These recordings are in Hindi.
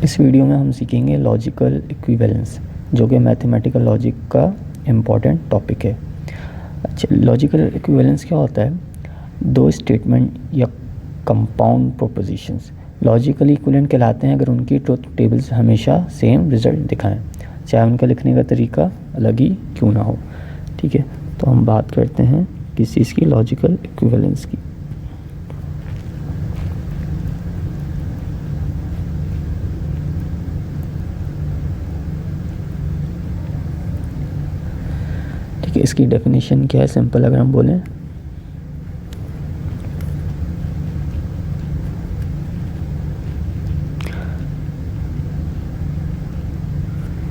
इस वीडियो में हम सीखेंगे लॉजिकल इक्विवेलेंस, जो कि मैथमेटिकल लॉजिक का इम्पॉर्टेंट टॉपिक है। अच्छा, लॉजिकल इक्विवेलेंस क्या होता है? दो स्टेटमेंट या कंपाउंड प्रोपोजिशंस लॉजिकली इक्विवेलेंट कहलाते हैं अगर उनकी ट्रुथ टेबल्स हमेशा सेम रिजल्ट दिखाएं, चाहे उनका लिखने का तरीका अलग ही क्यों ना हो। ठीक है, तो हम बात करते हैं किस चीज़ की, लॉजिकल इक्विवेलेंस की। ठीक है, इसकी डेफिनेशन क्या है? सिंपल अगर हम बोलें,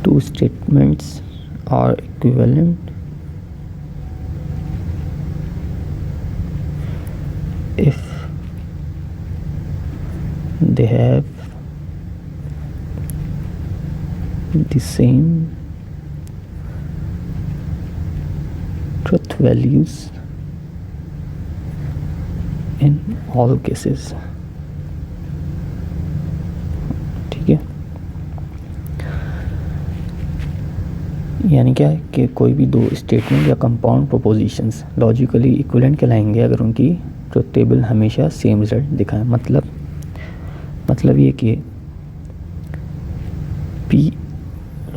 two statements are equivalent if they have the same truth values in all cases। ठीक है, यानी क्या है कि कोई भी दो स्टेटमेंट या कंपाउंड प्रोपोजिशंस लॉजिकली इक्विवेलेंट कहलाएंगे अगर उनकी ट्रुथ टेबल हमेशा सेम रिजल्ट दिखाएं। मतलब ये कि P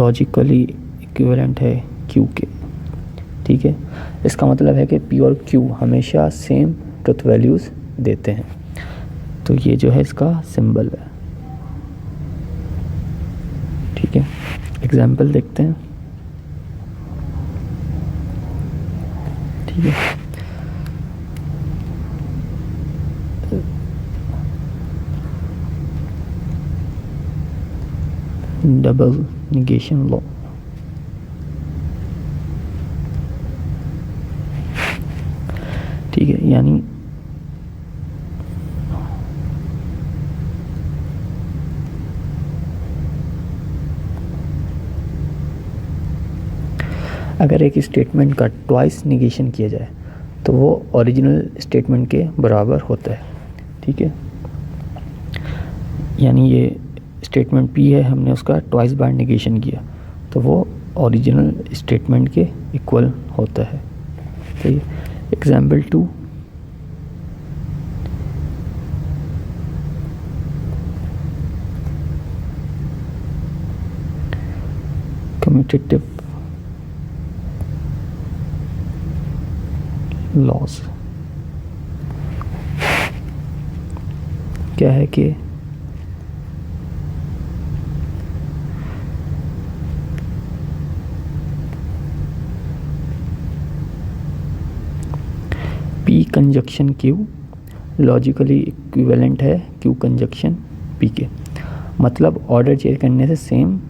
लॉजिकली इक्विवेलेंट है Q के। ठीक है, इसका मतलब है कि P और Q हमेशा सेम ट्रुथ वैल्यूज़ देते हैं। तो ये जो है इसका सिंबल है। ठीक है, एग्जाम्पल देखते हैं। ठीक है, डबल निगेशन लॉ। ठीक है, यानी अगर एक स्टेटमेंट का ट्वाइस निगेशन किया जाए तो वो ओरिजिनल स्टेटमेंट के बराबर होता है। ठीक है, यानी ये स्टेटमेंट P है, हमने उसका ट्वाइस बार निगेशन किया तो वो ओरिजिनल स्टेटमेंट के इक्वल होता है। तो ये एग्जाम्पल 2, कम्यूटेटिव लॉस। क्या है कि P conjunction Q logically equivalent है Q कंजक्शन P के। मतलब ऑर्डर चेंज करने से सेम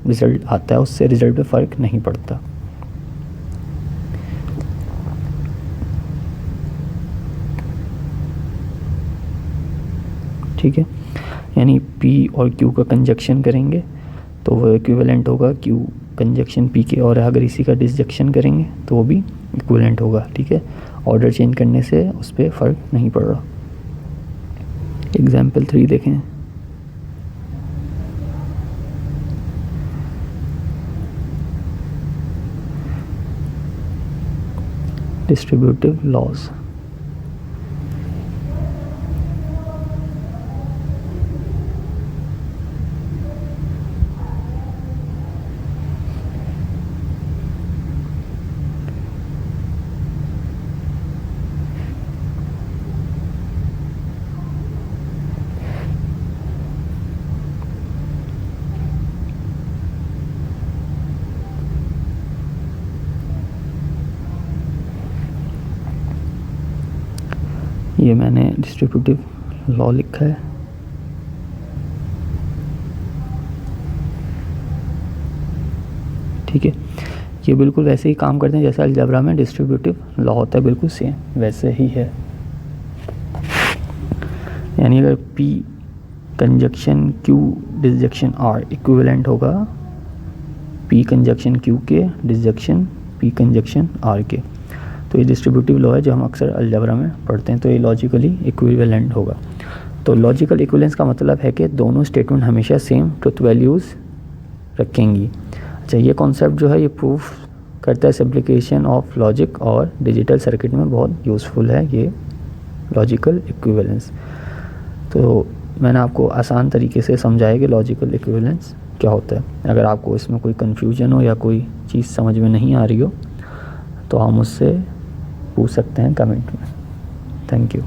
रिजल्ट आता है, उससे रिजल्ट पे फ़र्क नहीं पड़ता। ठीक है, यानी P और Q का कंजक्शन करेंगे तो वो इक्विवेलेंट होगा Q कंजक्शन P के, और अगर इसी का डिसजक्शन करेंगे तो वो भी इक्विवेलेंट होगा। ठीक है, ऑर्डर चेंज करने से उस पर फ़र्क नहीं पड़ रहा। एग्जाम्पल 3 देखें। Distributive loss. ये मैंने डिस्ट्रीब्यूटिव लॉ लिखा है। ठीक है, ये बिल्कुल वैसे ही काम करते हैं जैसे अलजेब्रा में डिस्ट्रीब्यूटिव लॉ होता है, बिल्कुल सेम वैसे ही है। यानी अगर P conjunction Q डिसजक्शन R equivalent होगा P कंजक्शन Q के डिसजक्शन P कंजक्शन R के, तो ये डिस्ट्रीब्यूटिव लॉ है जो हम अक्सर अलजेब्रा में पढ़ते हैं। तो ये लॉजिकली इक्विवेलेंट होगा। तो लॉजिकल इक्विवेलेंस का मतलब है कि दोनों स्टेटमेंट हमेशा सेम ट्रुथ वैल्यूज़ रखेंगी। अच्छा, ये कॉन्सेप्ट जो है ये प्रूफ करता है सिम्प्लिफिकेशन ऑफ लॉजिक और डिजिटल सर्किट में बहुत यूज़फुल है ये लॉजिकल इक्विवेलेंस। तो मैंने आपको आसान तरीके से समझाया कि लॉजिकल इक्विवेलेंस क्या होता है। अगर आपको इसमें कोई कन्फ्यूजन हो या कोई चीज़ समझ में नहीं आ रही हो तो आप मुझसे पूछ सकते हैं कमेंट में। Thank you.